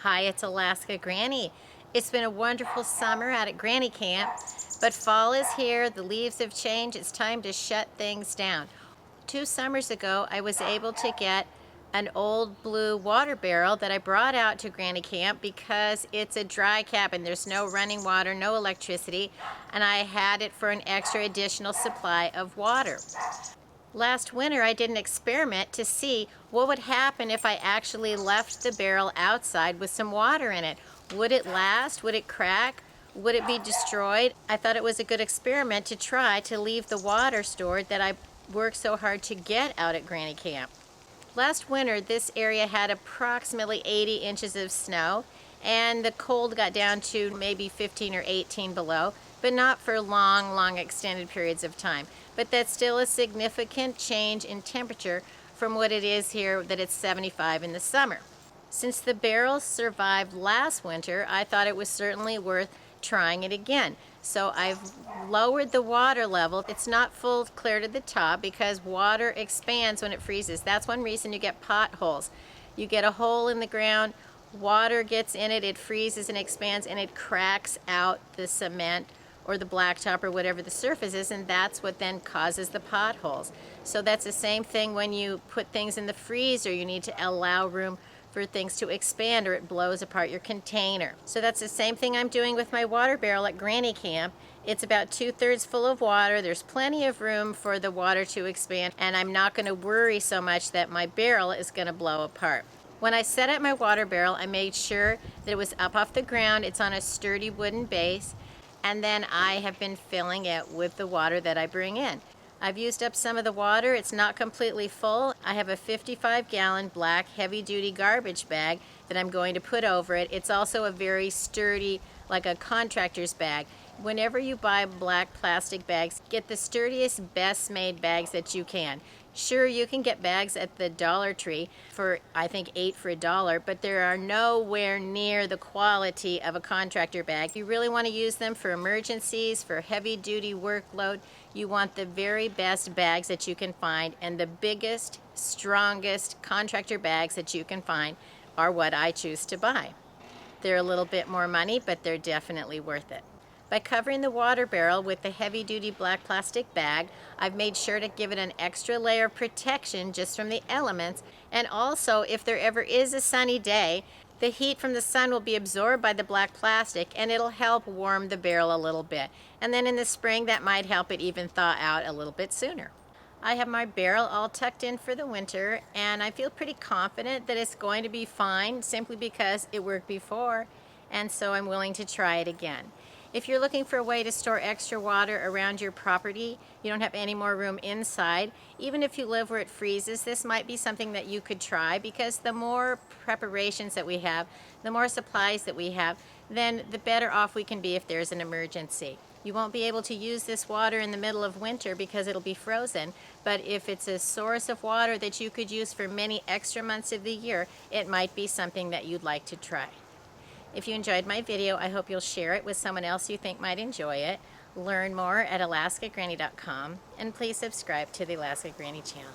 Hi, it's Alaska Granny. It's been a wonderful summer out at Granny Camp, but fall is here, the leaves have changed, it's time to shut things down. 2 summers ago, I was able to get an old blue water barrel that I brought out to Granny Camp because it's a dry cabin. There's no running water, no electricity, and I had it for an extra additional supply of water. Last winter, I did an experiment to see what would happen if I actually left the barrel outside with some water in it. Would it last? Would it crack? Would it be destroyed? I thought it was a good experiment to try to leave the water stored that I worked so hard to get out at Granny Camp. Last winter, this area had approximately 80 inches of snow, and the cold got down to maybe 15 or 18 below, but not for long extended periods of time. But that's still a significant change in temperature from what it is here that it's 75 in the summer. Since the barrel survived last winter, I thought it was certainly worth trying it again. So I've lowered the water level. It's not full clear to the top because water expands when it freezes. That's one reason you get potholes. You get a hole in the ground, water gets in it, it freezes and expands, and it cracks out the cement or the blacktop or whatever the surface is, and that's what then causes the potholes. So that's the same thing when you put things in the freezer. You need to allow room for things to expand or it blows apart your container. So that's the same thing I'm doing with my water barrel at Granny Camp. It's about 2/3 full of water. There's plenty of room for the water to expand, and I'm not going to worry so much that my barrel is going to blow apart. When I set up my water barrel, I made sure that it was up off the ground. It's on a sturdy wooden base, and then I have been filling it with the water that I bring in. I've used up some of the water. It's not completely full. I have a 55-gallon black heavy-duty garbage bag that I'm going to put over it. It's also a very sturdy, like a contractor's bag. Whenever you buy black plastic bags, get the sturdiest, best-made bags that you can. Sure, you can get bags at the Dollar Tree for, I think, 8 for $1, but there are nowhere near the quality of a contractor bag. You really want to use them for emergencies, for heavy-duty workload. You want the very best bags that you can find, and the biggest, strongest contractor bags that you can find are what I choose to buy. They're a little bit more money, but they're definitely worth it. By covering the water barrel with the heavy-duty black plastic bag, I've made sure to give it an extra layer of protection just from the elements, and also if there ever is a sunny day, the heat from the sun will be absorbed by the black plastic and it'll help warm the barrel a little bit. And then in the spring, that might help it even thaw out a little bit sooner. I have my barrel all tucked in for the winter, and I feel pretty confident that it's going to be fine simply because it worked before, and so I'm willing to try it again. If you're looking for a way to store extra water around your property, you don't have any more room inside, even if you live where it freezes, this might be something that you could try, because the more preparations that we have, the more supplies that we have, then the better off we can be if there's an emergency. You won't be able to use this water in the middle of winter because it'll be frozen, but if it's a source of water that you could use for many extra months of the year, it might be something that you'd like to try. If you enjoyed my video, I hope you'll share it with someone else you think might enjoy it. Learn more at alaskagranny.com, and please subscribe to the Alaska Granny channel.